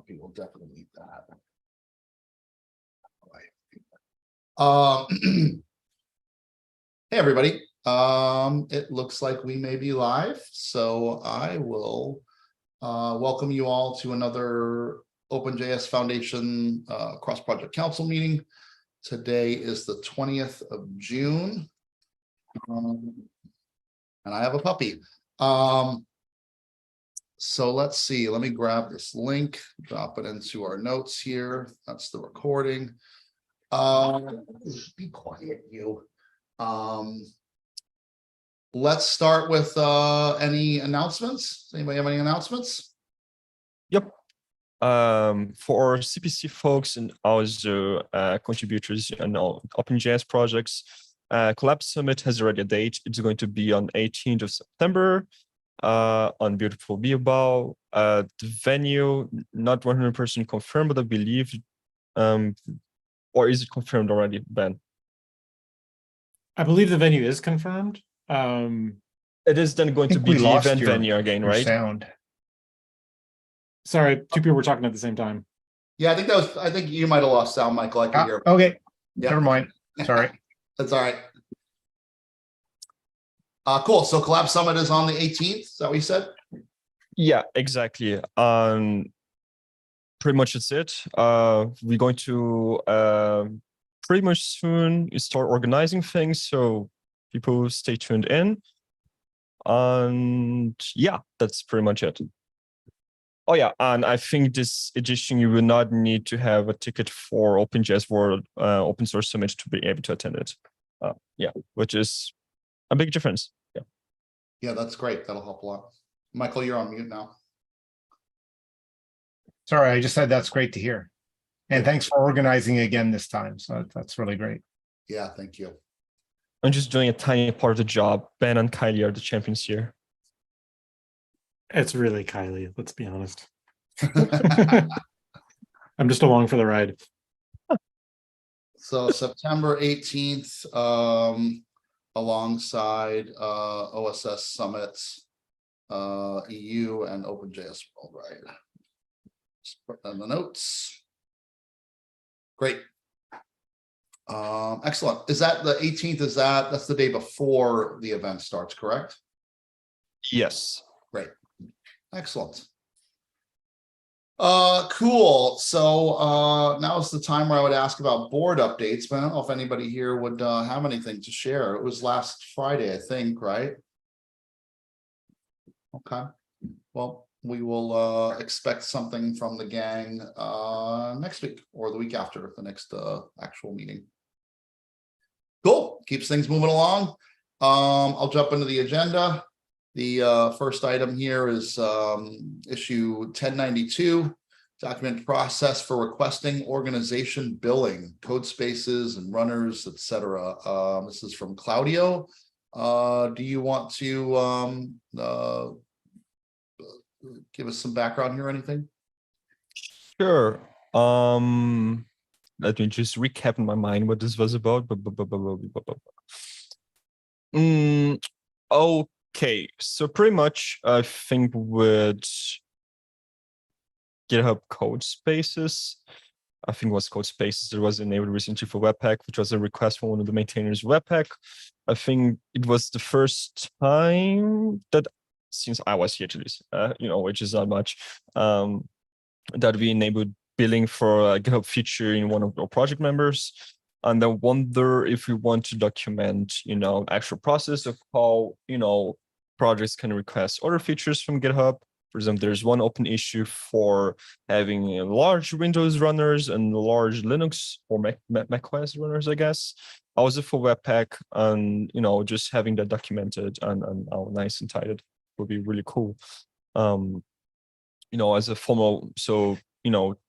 puppy will definitely eat that. Hey, everybody. It looks like we may be live, so I will welcome you all to another OpenJS Foundation Cross-Project Council meeting. Today is the 20th of June, and I have a puppy. So let's see, let me grab this link, drop it into our notes here. That's the recording. Be quiet, you. Let's start with any announcements. Does anybody have any announcements? Yep. For CPC folks and also contributors and all OpenJS projects, Collab Summit has already a date. It's going to be on 18th of September on beautiful Bilbao. The venue, not 100% confirmed, but I believe, or is it confirmed already, Ben? I believe the venue is confirmed. It is then going to be the event venue again, right? Sound. Sorry, two people were talking at the same time. Yeah, I think you might have lost sound, Michael. I can hear. Okay, Yeah. never mind. Sorry. That's all right. Cool. So Collab Summit is on the 18th. Is that what you said? Yeah, exactly. Pretty much that's it. We're going to pretty much soon start organizing things, so people stay tuned in. And yeah, that's pretty much it. Oh yeah, and I think this edition you will not need to have a ticket for OpenJS World Open Source Summit to be able to attend it. Yeah, which is a big difference. Yeah. Yeah, that's great. That'll help a lot. Michael, you're on mute now. Sorry, I just said that's great to hear. And thanks for organizing again this time. So that's really great. Yeah, thank you. I'm just doing a tiny part of the job. Ben and Kylie are the champions here. It's really Kylie, let's be honest. I'm just along for the ride. So September 18th, alongside OSS Summit, EU and OpenJS Worldwide. Just put that in the notes. Great. Excellent. Is that the 18th? That's the day before the event starts, correct? Yes. Great. Excellent. Cool. So now's the time where I would ask about board updates, but I don't know if anybody here would have anything to share. It was last Friday, I think, right? Okay. Well, we will expect something from the gang next week or the week after the next actual meeting. Cool. Keeps things moving along. I'll jump into the agenda. The first item here is issue 1092, document process for requesting organization billing, code spaces and runners, etc. This is from Claudio. Do you want to give us some background here or anything? Sure. Let me just recap in my mind what this was about. Okay, so pretty much I think with GitHub code spaces, I think it was code spaces that was enabled recently for Webpack, which was a request from one of the maintainers of Webpack. I think it was the first time that, since I was here at least, which is not much, that we enabled billing for a GitHub feature in one of our project members. And I wonder if we want to document, actual process of how, projects can request other features from GitHub. For example, there's one open issue for having large Windows runners and large Linux or macOS runners, I guess. Also for Webpack, and just having that documented and nice and titled would be really cool. As a formal, so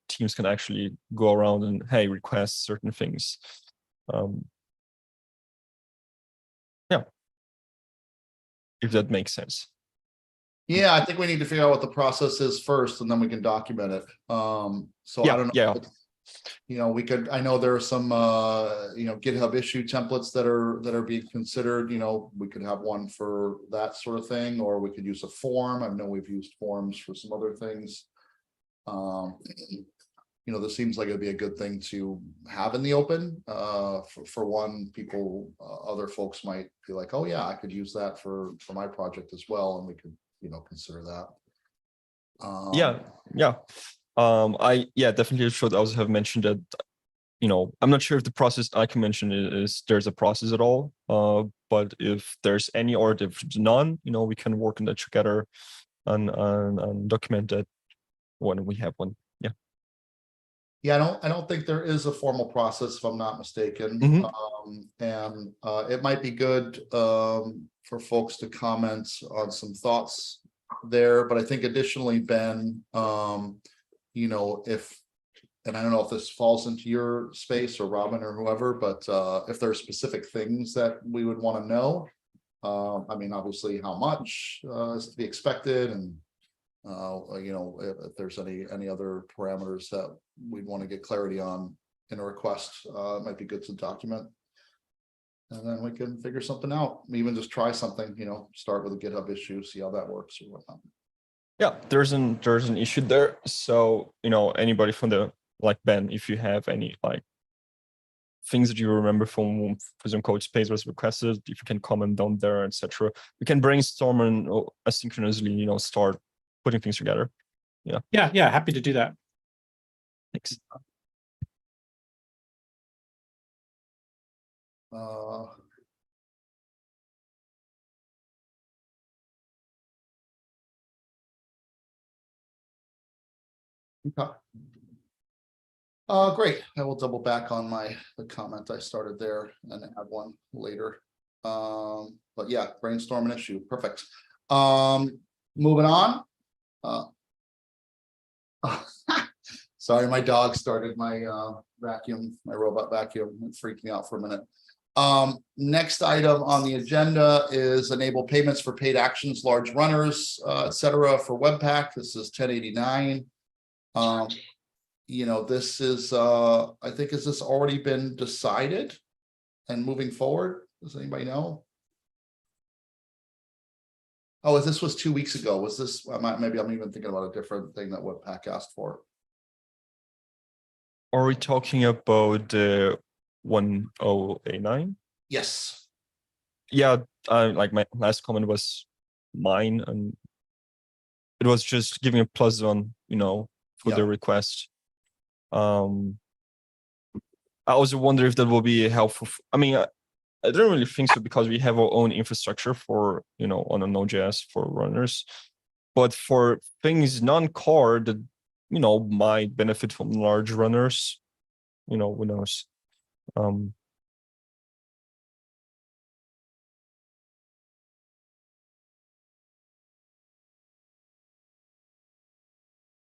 teams can actually go around and request certain things. Yeah, if that makes sense. Yeah, I think we need to figure out what the process is first, and then we can document it. So yeah, I don't know. Yeah. We could. I know there are some GitHub issue templates that are being considered. We could have one for that sort of thing, or we could use a form. I know we've used forms for some other things. You know, this seems like it'd be a good thing to have in the open. For one, people, other folks might be like, oh yeah, I could use that for my project as well, and we could, you know, consider that. Yeah. I definitely should also have mentioned that, you know, I'm not sure if the process I can mention is there's a process at all. But if there's any or if there's none, you know, we can work on that together and document that when we have one. Yeah. Yeah, I don't think there is a formal process, if I'm not mistaken. Mhm. And it might be good for folks to comment on some thoughts there. But I think additionally, Ben, you know, and I don't know if this falls into your space or Robin or whoever, but if there are specific things that we would want to know. I mean, obviously, how much is to be expected, and you know, if there's any other parameters that we'd want to get clarity on in a request, it might be good to document. And then we can figure something out, even just try something, you know, start with a GitHub issue, see how that works or whatnot. Yeah, there's an issue there. So, you know, anybody from the, like Ben, if you have any like things that you remember from some code space was requested, if you can comment down there, etc. We can brainstorm and asynchronously, you know, start putting things together. Yeah, happy to do that. Thanks. Okay. Great. I will double back on the comment I started there and add one later. But yeah, brainstorm an issue. Perfect. Moving on. Sorry, my dog started my vacuum, my robot vacuum. It freaked me out for a minute. Next item on the agenda is enable payments for paid actions, large runners, etc. for Webpack. This is 1089. You know, this is I think, has this already been decided and moving forward? Does anybody know? Oh, this was 2 weeks ago. Was this, maybe I'm even thinking about a different thing that Webpack asked for. Are we talking about 1089? Yes. Yeah, like my last comment was mine, and it was just giving a plus one, you know, for the request. I also wonder if that will be helpful. I mean, I don't really think so, because we have our own infrastructure for, you know, on a Node.js for runners. But for things non-core that, you know, might benefit from large runners, you know, who knows?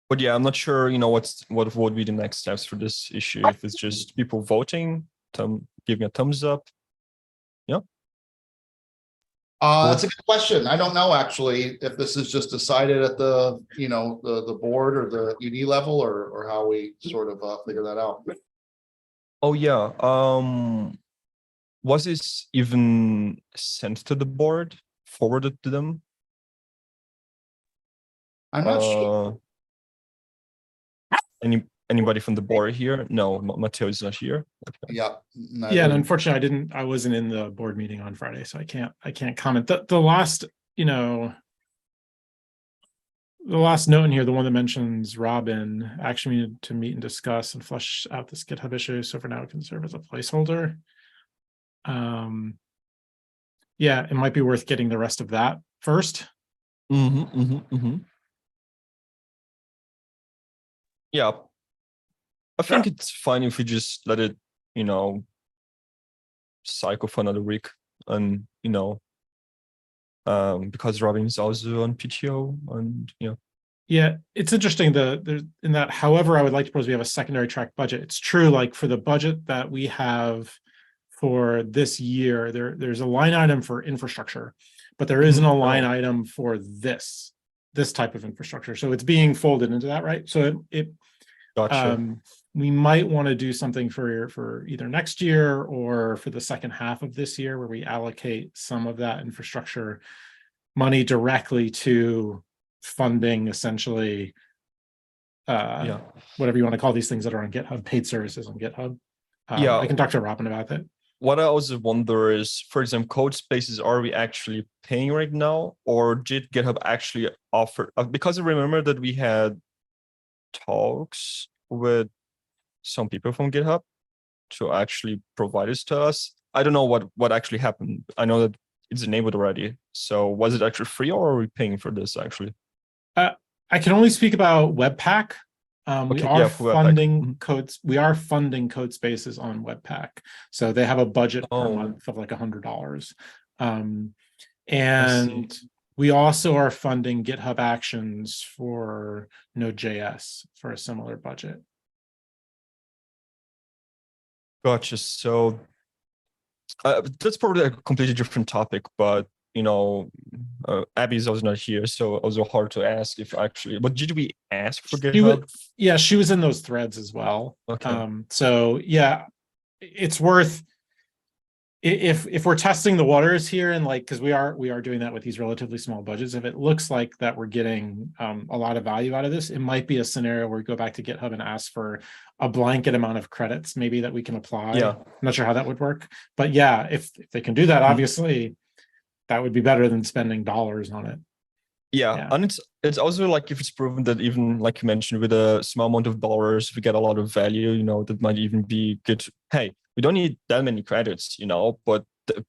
But yeah, I'm not sure, you know, what would be the next steps for this issue. If it's just people voting, giving a thumbs up. Yeah. That's a good question. I don't know actually if this is just decided at the, you know, the board or the UD level, or how we sort of figure that out. Oh yeah. Was this even sent to the board, forwarded to them? I'm not sure. Anybody from the board here? No, Matteo is not here. Okay. Yeah. Yeah, and unfortunately, I wasn't in the board meeting on Friday, so I can't comment. The last, you know, the last note in here, the one that mentions Robin actually needed to meet and discuss and flush out this GitHub issue. So for now, it can serve as a placeholder. Yeah, it might be worth getting the rest of that first. Yeah, I think it's fine if we just let it, you know, cycle for another week, and you know, because Robin is also on PTO, and you know. Yeah, it's interesting. There's in that, however, I would like to propose we have a secondary track budget. It's true, like for the budget that we have for this year, there's a line item for infrastructure, but there isn't a line item for this type of infrastructure. So it's being folded into that, right? So Gotcha. We might want to do something for either next year or for the second half of this year, where we allocate some of that infrastructure money directly to funding essentially whatever you want to call these things that are on GitHub, paid services on GitHub. Yeah. I can talk to Robin about that. What I also wonder is, for example, code spaces, are we actually paying right now, or did GitHub actually offer? Because I remember that we had talks with some people from GitHub to actually provide this to us. I don't know what actually happened. I know that it's enabled already. So was it actually free, or are we paying for this actually? I can only speak about Webpack. We Okay, are yeah, for Webpack. funding codes. We are funding code spaces on Webpack. So they have a budget per Oh. month of like $100. And see. we also are funding GitHub Actions for Node.js for a similar budget. Gotcha. So that's probably a completely different topic, but you know, Abby is also not here, so also hard to ask if actually. But did we ask for GitHub? Yeah, she was in those threads as well. Okay. So yeah, it's worth if we're testing the waters here, and like, because we are doing that with these relatively small budgets. If it looks like that we're getting a lot of value out of this, it might be a scenario where we go back to GitHub and ask for a blanket amount of credits maybe that we can apply. Yeah. I'm not sure how that would work, but yeah, if they can do that, obviously that would be better than spending dollars on it. Yeah, and it's also like, if it's proven that even like you mentioned, with a small amount of dollars, we get a lot of value, you know, that might even be good. Hey, we don't need that many credits, you know, but the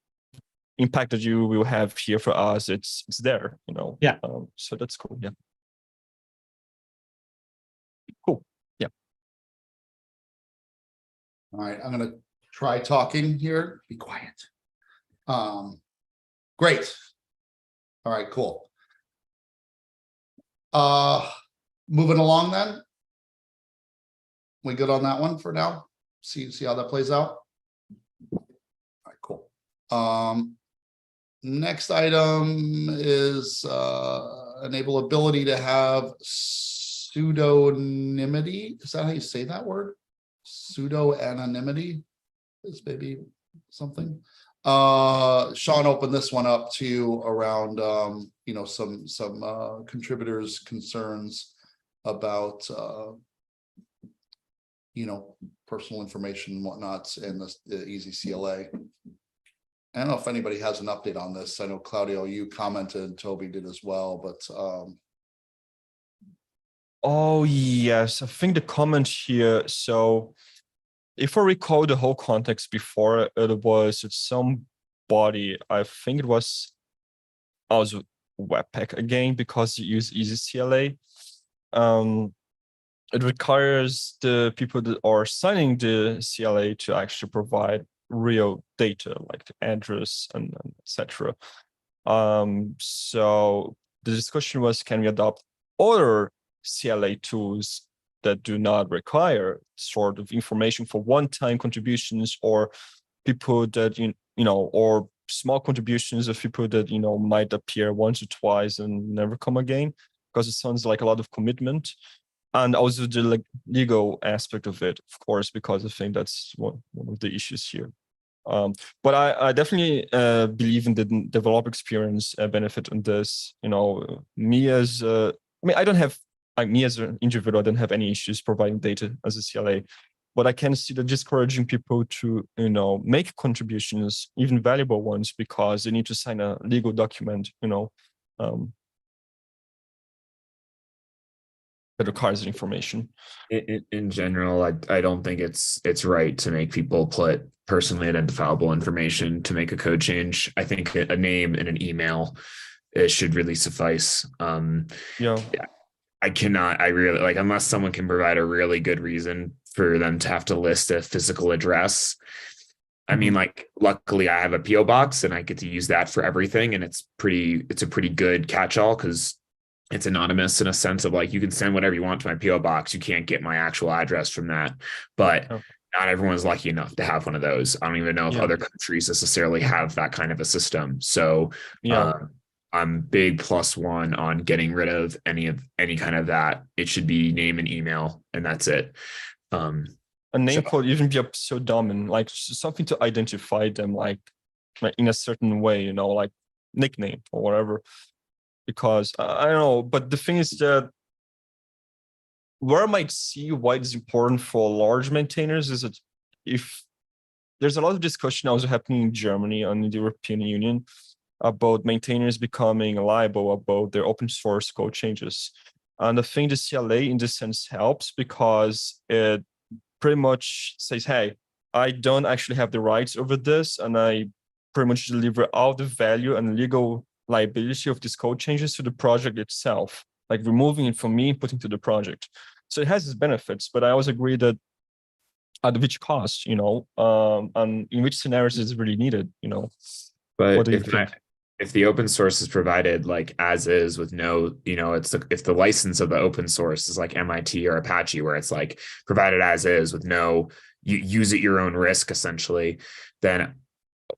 impact that you will have here for us, it's there, you know. Yeah. So that's cool. Yeah. Cool. Yeah. All right, I'm gonna try talking here. Be quiet. Great. All right, cool. Moving along then. We good on that one for now? See how that plays out? All right, cool. Next item is enable ability to have pseudonymity. Is that how you say that word? Pseudo-anonymity is maybe something. Sean opened this one up to around you know, some contributors' concerns about you know, personal information and whatnots in the easy CLA. I don't know if anybody has an update on this. I know Claudio, you commented, Toby did as well, but oh yes, I think the comment here. So if I recall the whole context before, it was somebody, I think it was also Webpack again, because you use easy CLA. It requires the people that are signing the CLA to actually provide real data, like the address and etc. So the discussion was, can we adopt other CLA tools that do not require sort of information for one-time contributions, or people that you know, or small contributions of people that, you know, might appear once or twice and never come again, because it sounds like a lot of commitment. And also the legal aspect of it, of course, because I think that's one of the issues here. But I definitely believe in the developer experience benefit in this. You know, me as I mean, me as an individual, I don't have any issues providing data as a CLA, but I can see that discouraging people to, you know, make contributions, even valuable ones, because they need to sign a legal document, you know, that requires information. In general, I don't think it's right to make people put personally identifiable information to make a code change. I think a name and an email, it should really suffice. Yeah. I really, like, unless someone can provide a really good reason for them to have to list a physical address. I mean, like, luckily I have a PO box and I get to use that for everything, and it's a pretty good catch-all, because it's anonymous in a sense of, like, you can send whatever you want to my PO box. You can't get my actual address from that. But not everyone's lucky enough to have one of those. I don't even know if other countries necessarily have that kind of a system. So I'm big +1 on getting rid of any kind of that. It should be name and email, and that's it. A name could even be a pseudonym, like something to identify them, like in a certain way, you know, like nickname or whatever. Because I don't know, but the thing is that where I might see why it's important for large maintainers is that if there's a lot of discussion also happening in Germany and in the European Union about maintainers becoming liable about their open source code changes. And I think the CLA in this sense helps because it pretty much says, hey, I don't actually have the rights over this, and I pretty much deliver all the value and legal liability of these code changes to the project itself, like removing it from me and putting to the project. So it has its benefits, but I also agree that at which cost, and in which scenarios is it really needed, But What do you think? If the open source is provided like as is with no, if the license of the open source is like MIT or Apache, where it's like provided as is with no, you use at your own risk essentially, then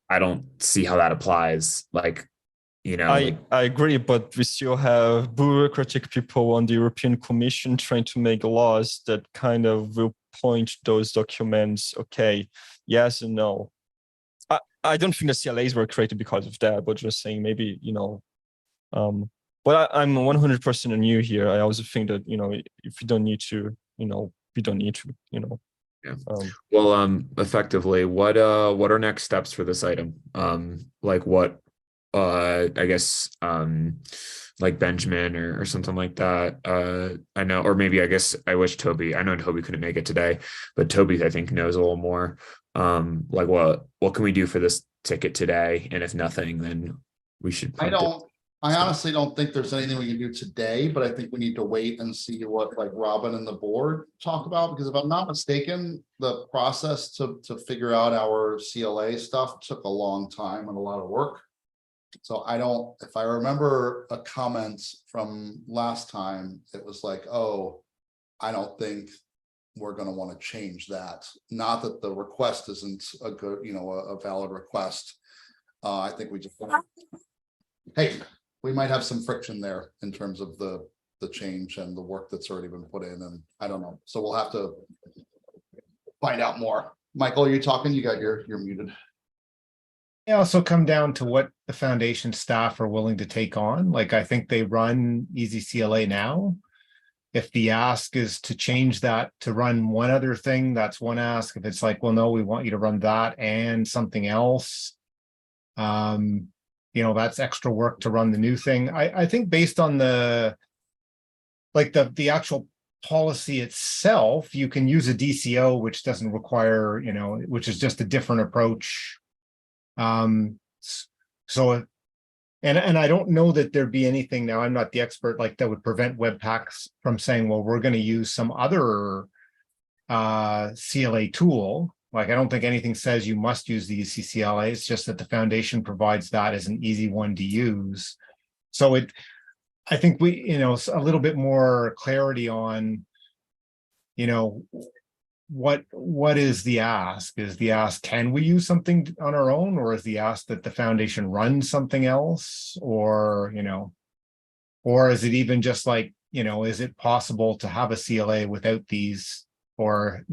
I don't see how that applies. Like, I agree, but we still have bureaucratic people on the European Commission trying to make laws that kind of will point those documents, okay, yes and no. I don't think the CLAs were created because of that, but just saying maybe, but I'm 100% new here. I also think that, if you don't need to, we don't need to, Yeah. Well, effectively, what are next steps for this item? Like what, I guess, like Benjamin or something like that. I know, or maybe I guess I wish I know Toby couldn't make it today, but Toby I think knows a little more. Like what can we do for this ticket today? And if nothing, then we should. I honestly don't think there's anything we can do today, but I think we need to wait and see what like Robin and the board talk about, because if I'm not mistaken, the process to figure out our CLA stuff took a long time and a lot of work. So if I remember a comment from last time, it was like, oh, I don't think we're going to want to change that. Not that the request isn't a good, a valid request. I think we just, hey, we might have some friction there in terms of the change and the work that's already been put in, and I don't know. So we'll have to find out more. Michael, are you talking? You're muted. It also come down to what the foundation staff are willing to take on. Like, I think they run Easy CLA now. If the ask is to change that to run one other thing, that's one ask. If it's like, well, no, we want you to run that and something else, that's extra work to run the new thing. I think based on the actual policy itself, you can use a DCO, which doesn't require, which is just a different approach. So, and I don't know that there'd be anything now, I'm not the expert, like that would prevent Webpacks from saying, well, we're going to use some other CLA tool. Like, I don't think anything says you must use the CLA. It's just that the foundation provides that as an easy one to use. So I think we, a little bit more clarity on, what is the ask? Is the ask, can we use something on our own, or is the ask that the foundation runs something else, or is it even just like, is it possible to have a CLA without these, or,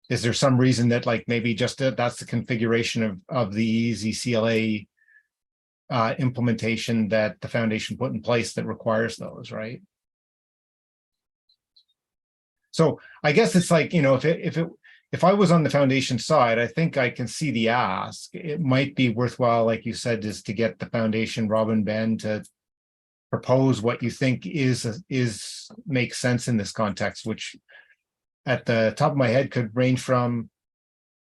is there some reason that like maybe just that's the configuration of the Easy CLA implementation that the foundation put in place that requires those, right? So I guess it's like, if I was on the foundation side, I think I can see the ask. It might be worthwhile, like you said, is to get the foundation, Robin, Ben, to propose what you think makes sense in this context, which at the top of my head could range from,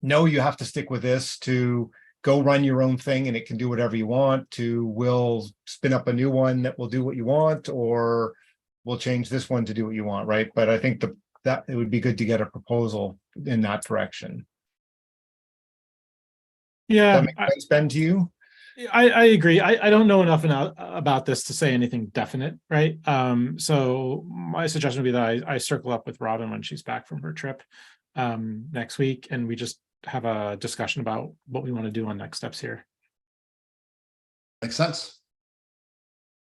no, you have to stick with this, to go run your own thing and it can do whatever you want, to we'll spin up a new one that will do what you want, or we'll change this one to do what you want, right? But I think that it would be good to get a proposal in that direction. Yeah, Does that make sense, Ben, to you? I agree. I don't know enough about this to say anything definite, right? So my suggestion would be that I circle up with Robin when she's back from her trip next week, and we just have a discussion about what we want to do on next steps here. Makes sense.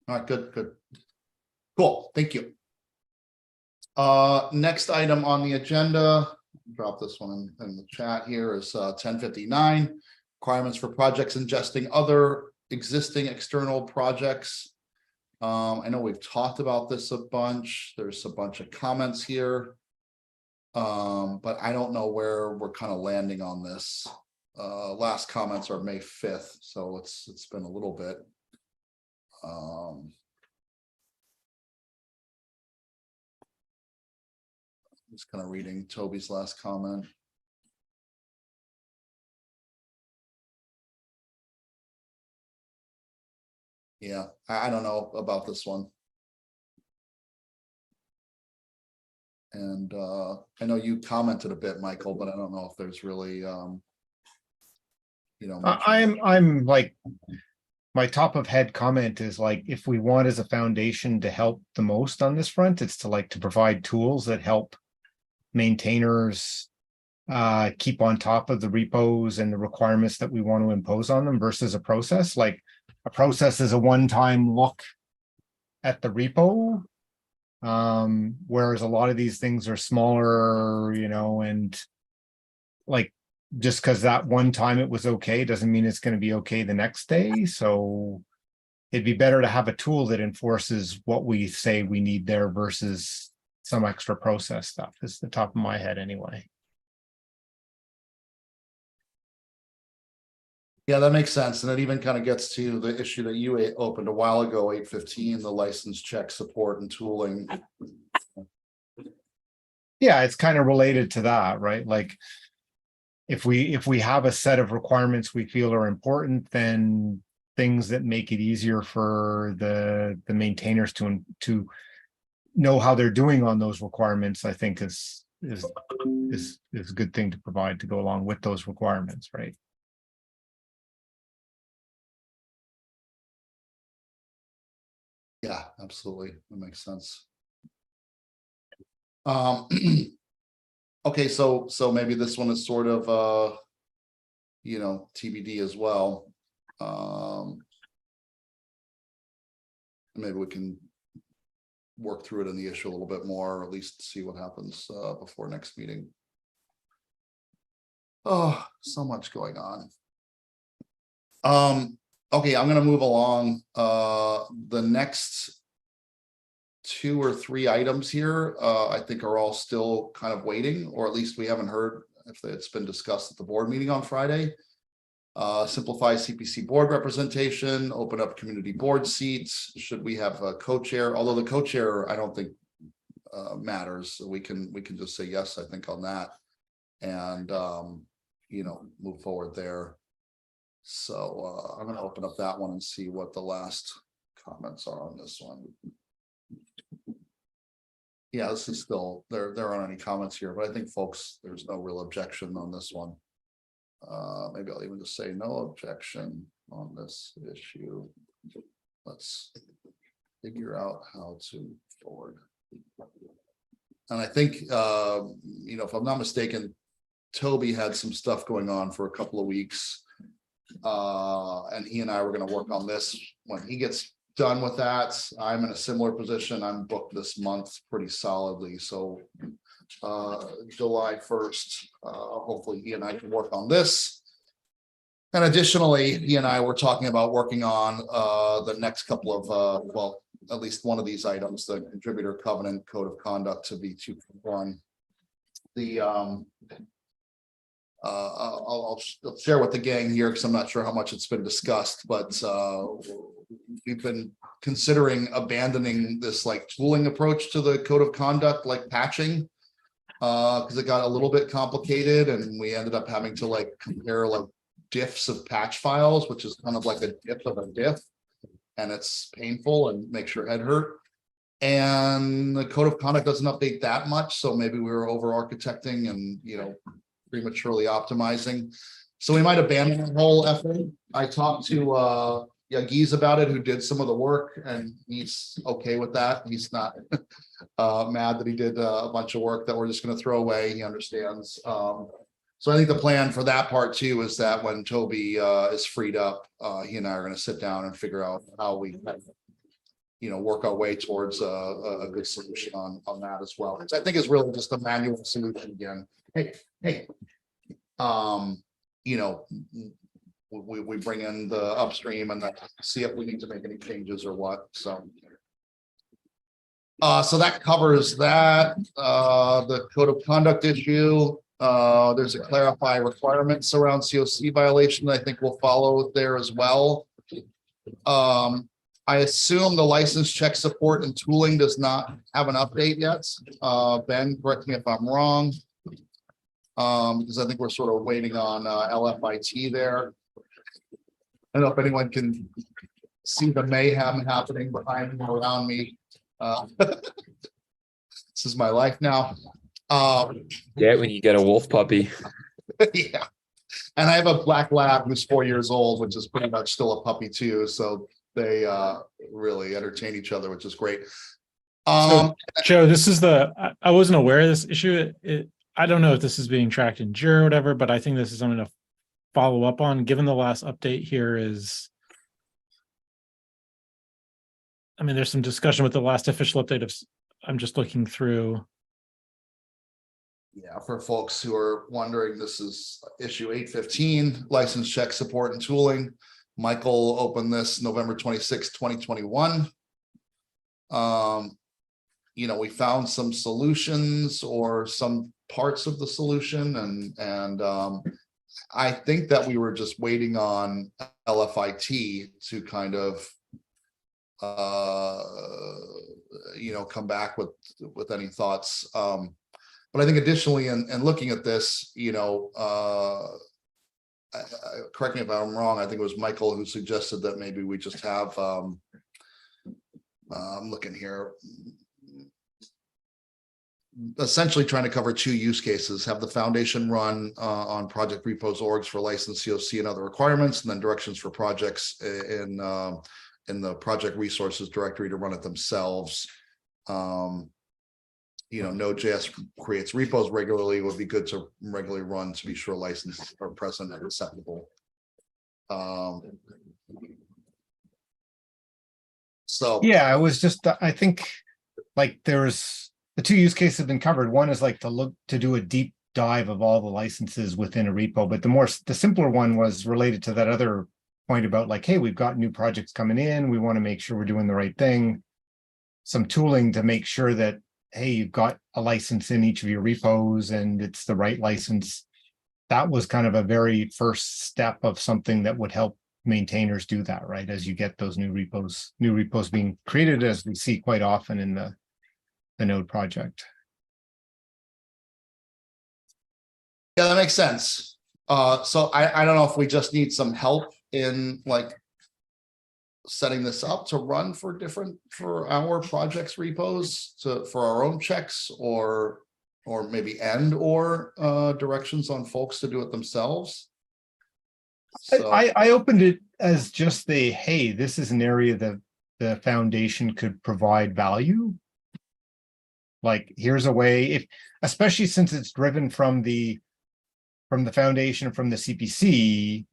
All right, good. Cool, thank you. Next item on the agenda, drop this one in the chat here, is 1059. Requirements for projects ingesting other existing external projects. I know we've talked about this a bunch. There's a bunch of comments here. But I don't know where we're kind of landing on this. Last comments are May 5th, so it's been a little bit. Just kind of reading Toby's last comment. Yeah, I don't know about this one. And I know you commented a bit, Michael, but I don't know if there's really much- I'm like, my top of head comment is like, if we want as a foundation to help the most on this front, it's to provide tools that help maintainers keep on top of the repos and the requirements that we want to impose on them versus a process. Like a process is a one-time look at the repo, whereas a lot of these things are smaller, and like, just because that one time it was okay doesn't mean it's going to be okay the next day. So it'd be better to have a tool that enforces what we say we need there versus some extra process stuff. Is the top of my head anyway. Yeah, that makes sense. And it even kind of gets to the issue that you opened a while ago, 815, the license check support and tooling. Yeah, it's kind of related to that, right? Like if we have a set of requirements we feel are important, then things that make it easier for the maintainers to know how they're doing on those requirements, I think is a good thing to provide to go along with those requirements, right? Yeah, absolutely. That makes sense. Okay, so maybe this one is sort of TBD as well. Maybe we can work through it in the issue a little bit more, or at least see what happens before next meeting. Oh, so much going on. Okay, I'm gonna move along. The next 2 or 3 items here, I think are all still kind of waiting, or at least we haven't heard if it's been discussed at the board meeting on Friday. Simplify CPC board representation, open up community board seats. Should we have a co-chair? Although the co-chair, I don't think matters. We can just say yes, I think, on that, and move forward there. So I'm going to open up that one and see what the last comments are on this one. Yeah, this is still, there aren't any comments here, but I think, folks, there's no real objection on this one. Maybe I'll even just say no objection on this issue. Let's figure out how to forward. And I think, if I'm not mistaken, Toby had some stuff going on for a couple of weeks. And he and I were going to work on this when he gets done with that. I'm in a similar position. I'm booked this month pretty solidly. So July 1st, hopefully he and I can work on this. And additionally, he and I were talking about working on the next couple of, at least one of these items, the contributor covenant code of conduct to be 2.1. The I'll share with the gang here because I'm not sure how much it's been discussed, but we've been considering abandoning this like tooling approach to the code of conduct, like patching, because it got a little bit complicated and we ended up having to like compare like diffs of patch files, which is kind of like a diff of a diff, and it's painful and makes your head hurt. And the code of conduct doesn't update that much, so maybe we were over architecting and prematurely optimizing, so we might abandon the whole effort. I talked to Yagiz about it, who did some of the work, and he's okay with that. He's not mad that he did a bunch of work that we're just going to throw away. He understands. So I think the plan for that part too is that when Toby is freed up, he and I are going to sit down and figure out how we work our way towards a good solution on that as well, which I think is really just a manual solution again. Hey, we bring in the upstream and see if we need to make any changes or what. So So that covers that, the code of conduct issue. There's a clarify requirements around COC violation that I think will follow there as well. I assume the license check support and tooling does not have an update yet. Ben, correct me if I'm wrong. Because I think we're sort of waiting on LFIT there. I don't know if anyone can see the mayhem happening behind me, around me. This is my life now. Yeah, when you get a wolf puppy. Yeah. And I have a black lab who's 4 years old, which is pretty much still a puppy too. So they really entertain each other, which is great. Joe, this is I wasn't aware of this issue. I don't know if this is being tracked in Jira or whatever, but I think this is something to follow up on, given the last update here is, I mean, there's some discussion with the last official update of, I'm just looking through. Yeah, for folks who are wondering, this is issue 815, license check support and tooling. Michael opened this November 26, 2021. You know, we found some solutions or some parts of the solution, and I think that we were just waiting on LFIT to kind of you know, come back with any thoughts. But I think additionally, in looking at this, you know, correct me if I'm wrong, I think it was Michael who suggested that maybe we just have, I'm looking here, essentially trying to cover 2 use cases, have the foundation run on project repos orgs for license COC and other requirements, and then directions for projects in the project resources directory to run it themselves. You know, Node.js creates repos regularly. It would be good to regularly run to be sure licenses are present and acceptable. So Yeah, it was just, I think, like there's the 2 use cases have been covered. One is like to do a deep dive of all the licenses within a repo, but the simpler one was related to that other point about like, hey, we've got new projects coming in. We want to make sure we're doing the right thing. Some tooling to make sure that, hey, you've got a license in each of your repos and it's the right license. That was kind of a very first step of something that would help maintainers do that, right? As you get those new repos being created, as we see quite often in the Node project. yeah, that makes sense. So I don't know if we just need some help in like setting this up to run for our projects repos for our own checks, or maybe directions on folks to do it themselves. So I opened it as just hey, this is an area that the foundation could provide value. Like, here's a way, especially since it's driven from the foundation, from the CPC,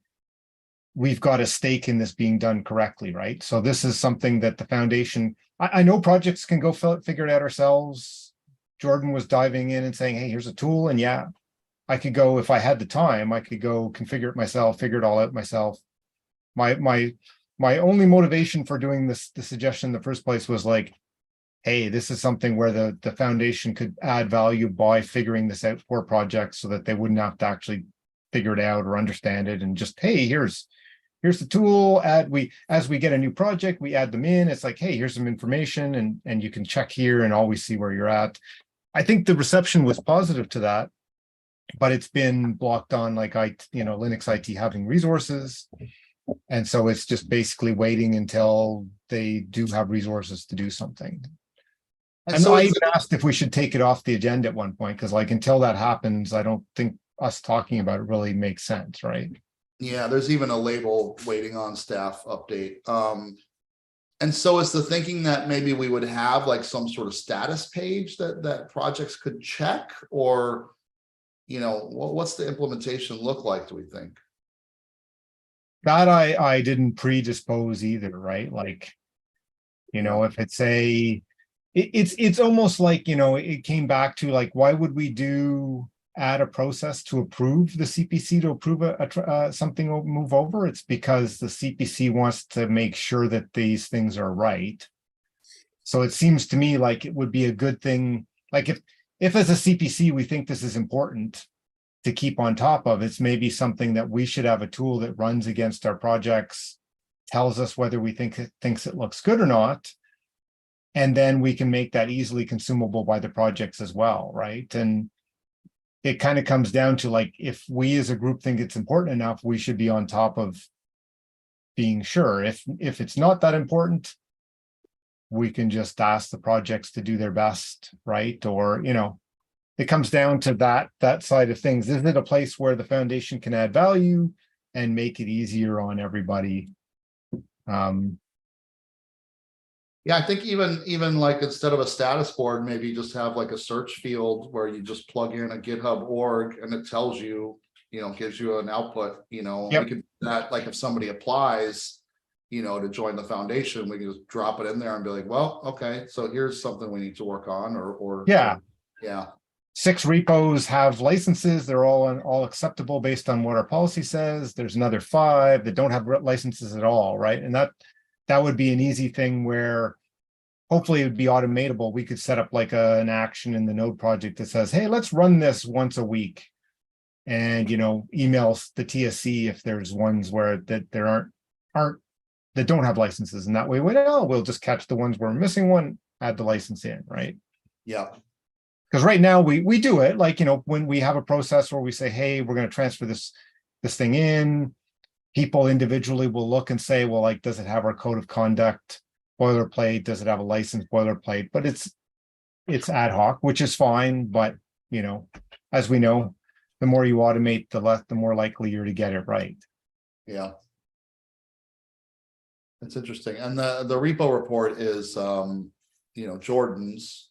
we've got a stake in this being done correctly, right? So this is something that the foundation, I know projects can go figure it out ourselves. Jordan was diving in and saying, hey, here's a tool. And yeah, I could go, if I had the time, I could go configure it myself, figure it all out myself. My only motivation for doing the suggestion in the first place was like, hey, this is something where the foundation could add value by figuring this out for projects so that they wouldn't have to actually figure it out or understand it, and just, hey, here's the tool. As we get a new project, we add them in. It's like, hey, here's some information, and you can check here and always see where you're at. I think the reception was positive to that, but it's been blocked on like Linux IT having resources. And so it's just basically waiting until they do have resources to do something. And so I even asked if we should take it off the agenda at one point, because like until that happens, I don't think us talking about it really makes sense, right? Yeah, there's even a label waiting on staff update. And so is the thinking that maybe we would have like some sort of status page that projects could check, or, you know, what's the implementation look like, do we think? That I didn't predispose either, right? Like, you know, if it's it's almost like, you know, it came back to like, why would we add a process to approve the CPC to approve something will move over? It's because the CPC wants to make sure that these things are right. So it seems to me like it would be a good thing, like if as a CPC, we think this is important to keep on top of, it's maybe something that we should have a tool that runs against our projects, tells us whether we thinks it looks good or not. And then we can make that easily consumable by the projects as well, right? And it kind of comes down to like, if we as a group think it's important enough, we should be on top of being sure. If it's not that important, we can just ask the projects to do their best, right? Or, you know, it comes down to that side of things. Is it a place where the foundation can add value and make it easier on everybody? Yeah, I think even like instead of a status board, maybe just have like a search field where you just plug in a GitHub org and it tells you, you know, gives you an output, you know, Yep. we could do that, like if somebody applies, you know, to join the foundation, we can just drop it in there and be like, well, okay, so here's something we need to work on or Yeah. Yeah. 6 repos have licenses. They're all acceptable based on what our policy says. There's another 5 that don't have licenses at all, right? And that would be an easy thing where hopefully it would be automatable. We could set up like an action in the node project that says, hey, let's run this once a week. And, you know, emails the TSC if there's ones where that there aren't that don't have licenses. And that way, we'll just catch the ones where we're missing one, add the license in, right? Yeah. Because right now we do it like, you know, when we have a process where we say, hey, we're going to transfer this thing in, people individually will look and say, well, like, does it have our code of conduct boilerplate? Does it have a license boilerplate? But it's ad hoc, which is fine. But, you know, as we know, the more you automate, the more likely you're to get it right. Yeah. That's interesting. And the repo report is, you know, Jordan's,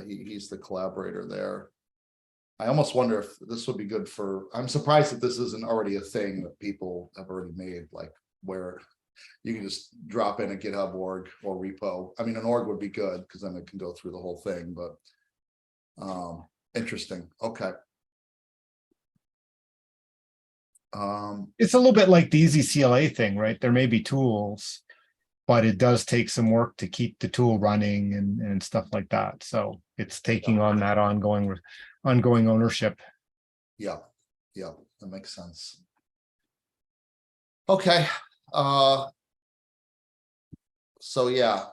he's the collaborator there. I almost wonder if this would be good for, I'm surprised that this isn't already a thing that people have already made, like where you can just drop in a GitHub org or repo. I mean, an org would be good because then it can go through the whole thing, but interesting. Okay. It's a little bit like the easy CLA thing, right? There may be tools, but it does take some work to keep the tool running and stuff like that. So it's taking on that ongoing ownership. Yeah, that makes sense. Okay. So yeah.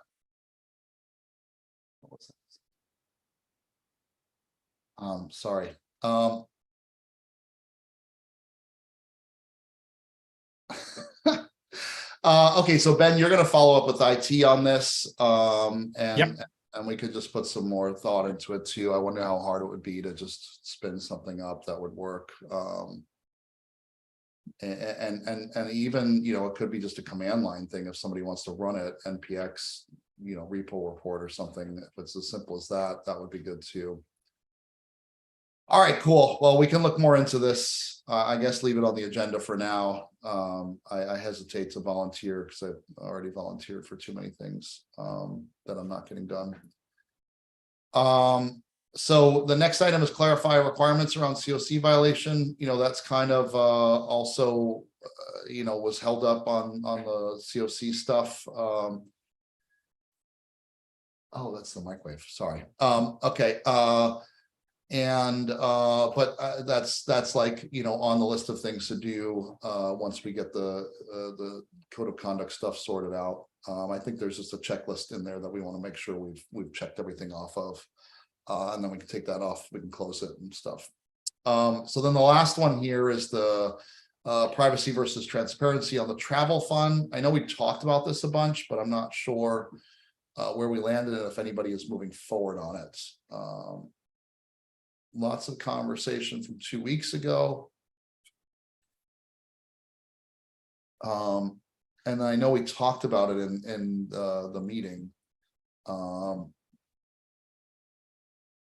Sorry. Okay, so Ben, you're gonna follow up with IT on this, and we could just put some more thought into it too. I wonder how hard it would be to just spin something up that would work. And even, you know, it could be just a command line thing if somebody wants to run it, npx, you know, repo report or something. If it's as simple as that, that would be good too. All right, cool. Well, we can look more into this. I guess leave it on the agenda for now. I hesitate to volunteer because I've already volunteered for too many things that I'm not getting done. So the next item is clarify requirements around COC violation. You know, that's kind of also, you know, was held up on the COC stuff. Oh, that's the microwave. Sorry. Okay. But that's like, you know, on the list of things to do once we get the code of conduct stuff sorted out. I think there's just a checklist in there that we want to make sure we've checked everything off of, and then we can take that off, we can close it and stuff. So then the last one here is the privacy versus transparency on the travel fund. I know we talked about this a bunch, but I'm not sure where we landed and if anybody is moving forward on it. Lots of conversation from 2 weeks ago. And I know we talked about it in the meeting.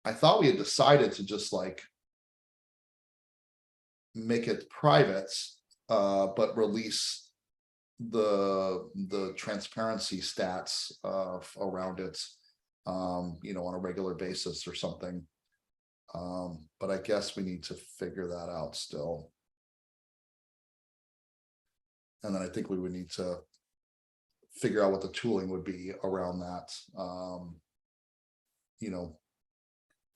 I thought we had decided to just like make it private, but release the transparency stats around it, you know, on a regular basis or something. But I guess we need to figure that out still. And then I think we would need to figure out what the tooling would be around that. You know,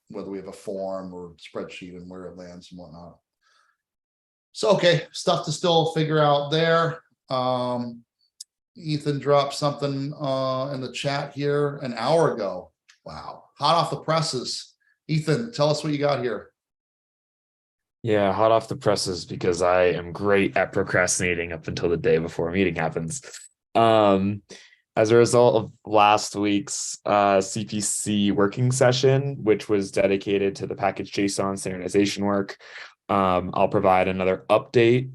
whether we have a form or spreadsheet and where it lands and whatnot. So, okay, stuff to still figure out there. Ethan dropped something in the chat here an hour ago. Wow, hot off the presses. Ethan, tell us what you got here. Yeah, hot off the presses because I am great at procrastinating up until the day before a meeting happens. As a result of last week's CPC working session, which was dedicated to the package JSON standardization work, I'll provide another update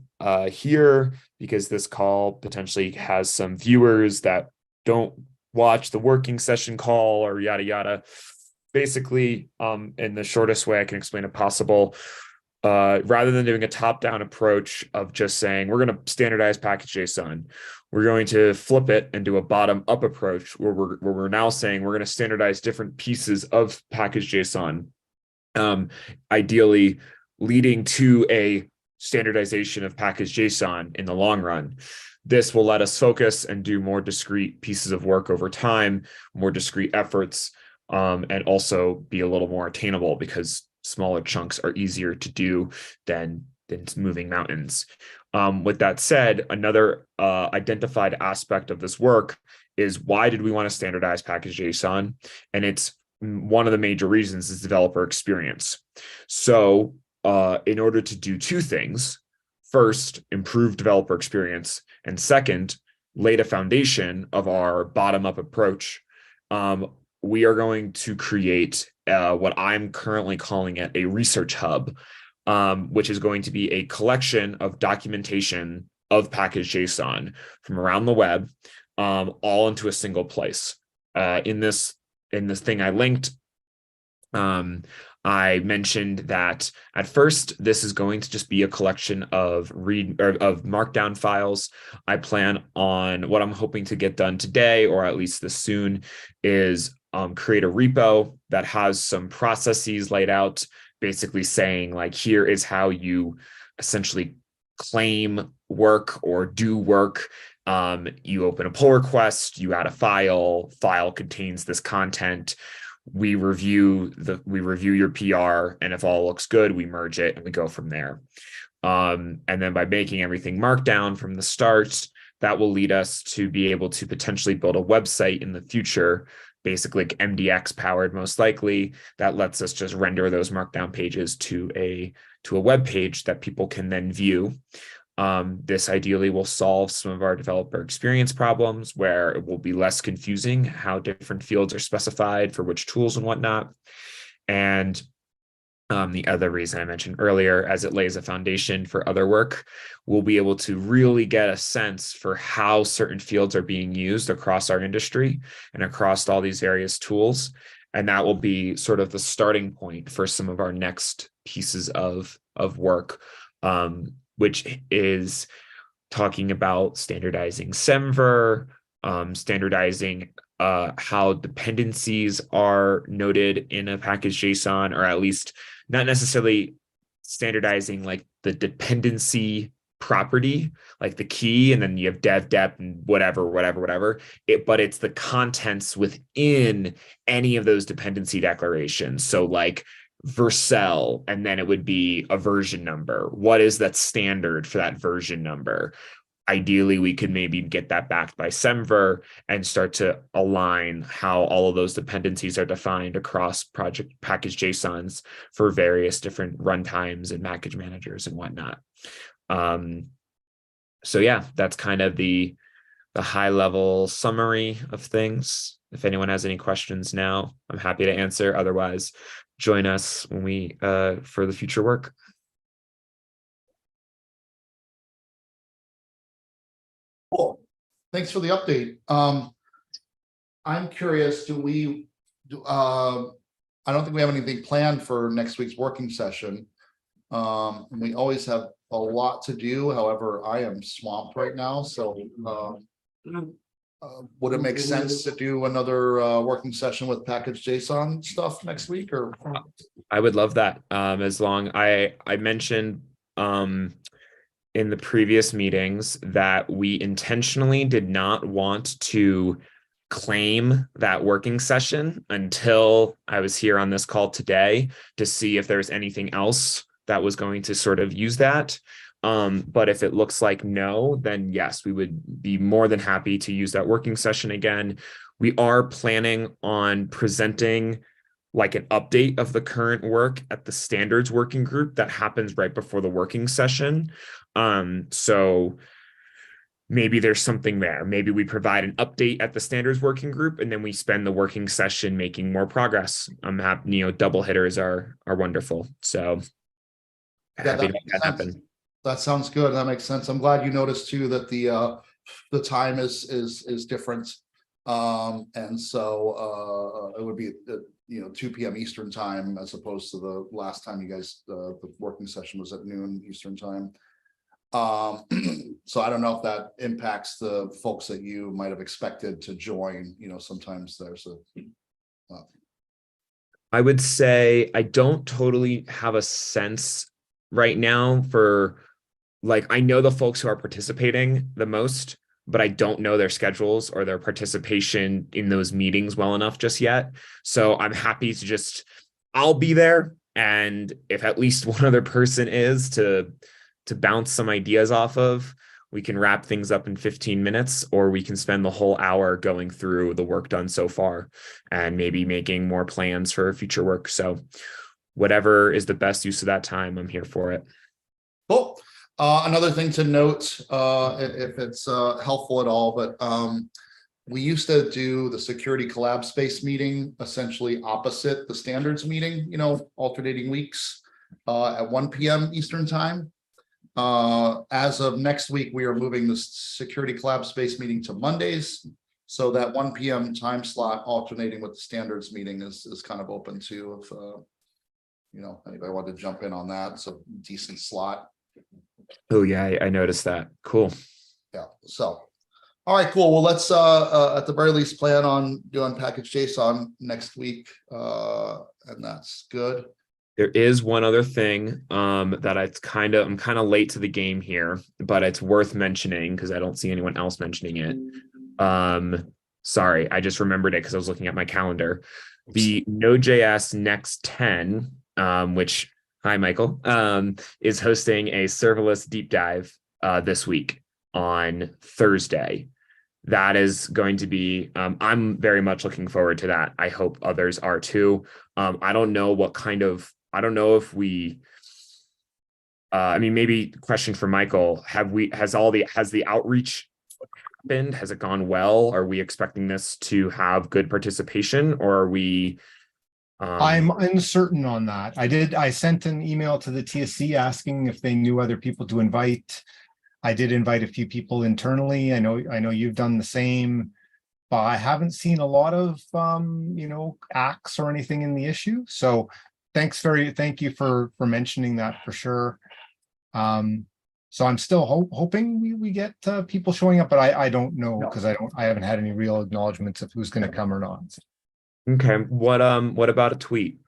here because this call potentially has some viewers that don't watch the working session call or yada yada. Basically, in the shortest way I can explain it possible, rather than doing a top-down approach of just saying we're going to standardize package JSON, we're going to flip it and do a bottom-up approach where we're now saying we're going to standardize different pieces of package JSON, ideally leading to a standardization of package JSON in the long run. This will let us focus and do more discrete pieces of work over time, more discrete efforts, and also be a little more attainable because smaller chunks are easier to do than moving mountains. With that said, another identified aspect of this work is why did we want to standardize package JSON? And it's one of the major reasons is developer experience. So in order to do two things, first, improve developer experience, and second, lay the foundation of our bottom-up approach, we are going to create what I'm currently calling it a research hub, which is going to be a collection of documentation of package JSON from around the web, all into a single place. In this thing I linked, I mentioned that at first this is going to just be a collection of markdown files. I plan on what I'm hoping to get done today, or at least this soon, is create a repo that has some processes laid out, basically saying like, here is how you essentially claim work or do work. You open a pull request, you add a file contains this content. We review your PR, and if all looks good, we merge it and we go from there. And then by making everything markdown from the start, that will lead us to be able to potentially build a website in the future, basically like MDX powered most likely, that lets us just render those markdown pages to a web page that people can then view. This ideally will solve some of our developer experience problems where it will be less confusing how different fields are specified for which tools and whatnot. And the other reason I mentioned earlier, as it lays a foundation for other work, we'll be able to really get a sense for how certain fields are being used across our industry and across all these various tools. And that will be sort of the starting point for some of our next pieces of work, which is talking about standardizing SEMVer, standardizing how dependencies are noted in a package JSON, or at least not necessarily standardizing like the dependency property, like the key, and then you have dev dep and whatever. But it's the contents within any of those dependency declarations. So like Vercel, and then it would be a version number. What is that standard for that version number? Ideally, we could maybe get that backed by SEMVer and start to align how all of those dependencies are defined across project package JSONs for various different runtimes and package managers and whatnot. So yeah, that's kind of the high level summary of things. If anyone has any questions now, I'm happy to answer. Otherwise, join us when we for the future work. Cool. Thanks for the update. I'm curious, I don't think we have anything planned for next week's working session. We always have a lot to do. However, I am swamped right now. So would it make sense to do another working session with package JSON stuff next week? Or I would love that. As long I mentioned in the previous meetings that we intentionally did not want to claim that working session until I was here on this call today to see if there's anything else that was going to sort of use that. But if it looks like no, then yes, we would be more than happy to use that working session again. We are planning on presenting like an update of the current work at the standards working group that happens right before the working session. So maybe there's something there. Maybe we provide an update at the standards working group and then we spend the working session making more progress. I'm happy, you know, double hitters are wonderful. So happy to make that happen. That sounds good. That makes sense. I'm glad you noticed too that the time is different. And so it would be 2 p.m. Eastern time as opposed to the last time you guys the working session was at noon Eastern time. So I don't know if that impacts the folks that you might have expected to join. Sometimes there's I would say I don't totally have a sense right now for, like, I know the folks who are participating the most, but I don't know their schedules or their participation in those meetings well enough just yet. So I'm happy to I'll be there. And if at least one other person is to bounce some ideas off of, we can wrap things up in 15 minutes, or we can spend the whole hour going through the work done so far and maybe making more plans for future work. So whatever is the best use of that time, I'm here for it. cool. Another thing to note, if it's helpful at all, but we used to do the security collab space meeting essentially opposite the standards meeting, alternating weeks at 1 p.m. Eastern time. As of next week, we are moving the security collab space meeting to Mondays. So that 1 p.m. time slot alternating with the standards meeting is kind of open to if anybody wanted to jump in on that. It's a decent slot. Oh yeah, I noticed that. Cool. Yeah. So, all right, cool. Well, let's at the very least plan on doing package JSON next week, and that's good. There is one other thing that I'm kind of late to the game here, but it's worth mentioning because I don't see anyone else mentioning it. Sorry, I just remembered it because I was looking at my calendar. The Node.js Next 10, which, hi Michael, is hosting a serverless deep dive this week on Thursday. That is going to be, I'm very much looking forward to that. I hope others are too. I don't know if we, maybe question for Michael, has the outreach happened? Has it gone well? Are we expecting this to have good participation, or are we? I'm uncertain on that. I sent an email to the TSC asking if they knew other people to invite. I did invite a few people internally. I know you've done the same, but I haven't seen a lot of acts or anything in the issue. So thank you for mentioning that for sure. So I'm still hoping we get people showing up, but I don't know because I haven't had any real acknowledgements of who's going to come or not. Okay. What about a tweet?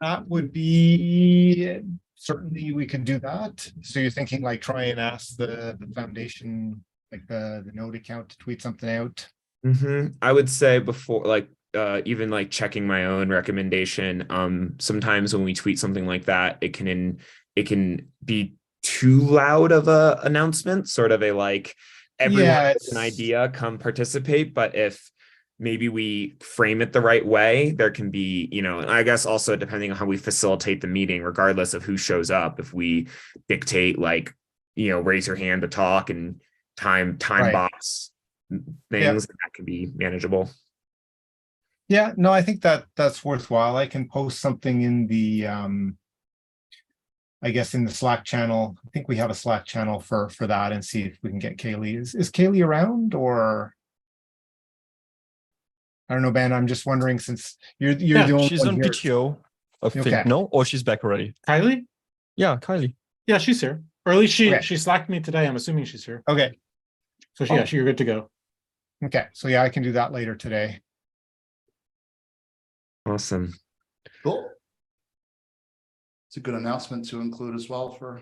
That would be certainly we could do that. So you're thinking like try and ask the foundation, like the Node account, to tweet something out? I would say before, even like checking my own recommendation. Sometimes when we tweet something like that, it can be too loud of a announcement, sort of everyone has an idea, come participate. But if maybe we frame it the right way, there can be, I guess also depending on how we facilitate the meeting, regardless of who shows up, if we dictate raise your hand to talk and time right. box things, that can be manageable. Yeah, no, I think that's worthwhile. I can post something in the I guess in the Slack channel. I think we have a Slack channel for that, and see if we can get Kaylee. Is Kaylee around, or I don't know, Ben. I'm just wondering, since you're the only she's one on here. PTO, I think. No, or she's back already. Kylie? Yeah, Kylie. Yeah, she's here. Or at least she slacked me today. I'm assuming she's here. Okay. So you're good to go. Okay, so yeah, I can do that later today. Awesome. Cool. It's a good announcement to include as well for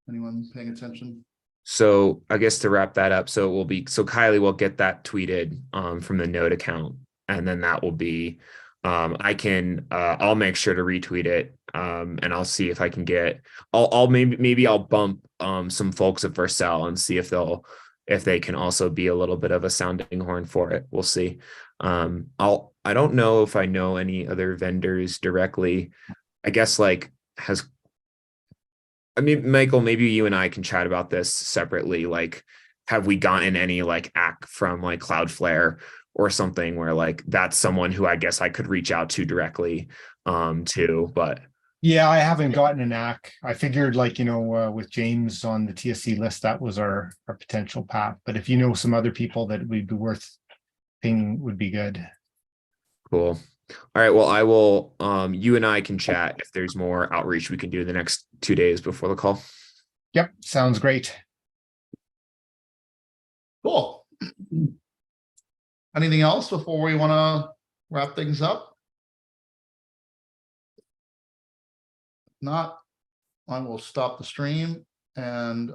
Anyone paying attention? So I guess to wrap that up, so Kylie will get that tweeted from the Node account, and then that will be I'll make sure to retweet it, and I'll see if I can get I'll maybe I'll bump some folks at Vercel and see if they can also be a little bit of a sounding horn for it. We'll see. I don't know if I know any other vendors directly. I guess Michael, maybe you and I can chat about this separately. Like, have we gotten any act from Cloudflare or something where that's someone who I guess I could reach out to directly too, but Yeah, I haven't gotten an ACK. I figured with James on the TSC list, that was our potential path. But if you know some other people that would be worth pinging, would be good. cool. All right, well, I will you and I can chat if there's more outreach we can do the next 2 days before the call. Yep, sounds great. Cool. Anything else before we want to wrap things up? If not, I will stop the stream and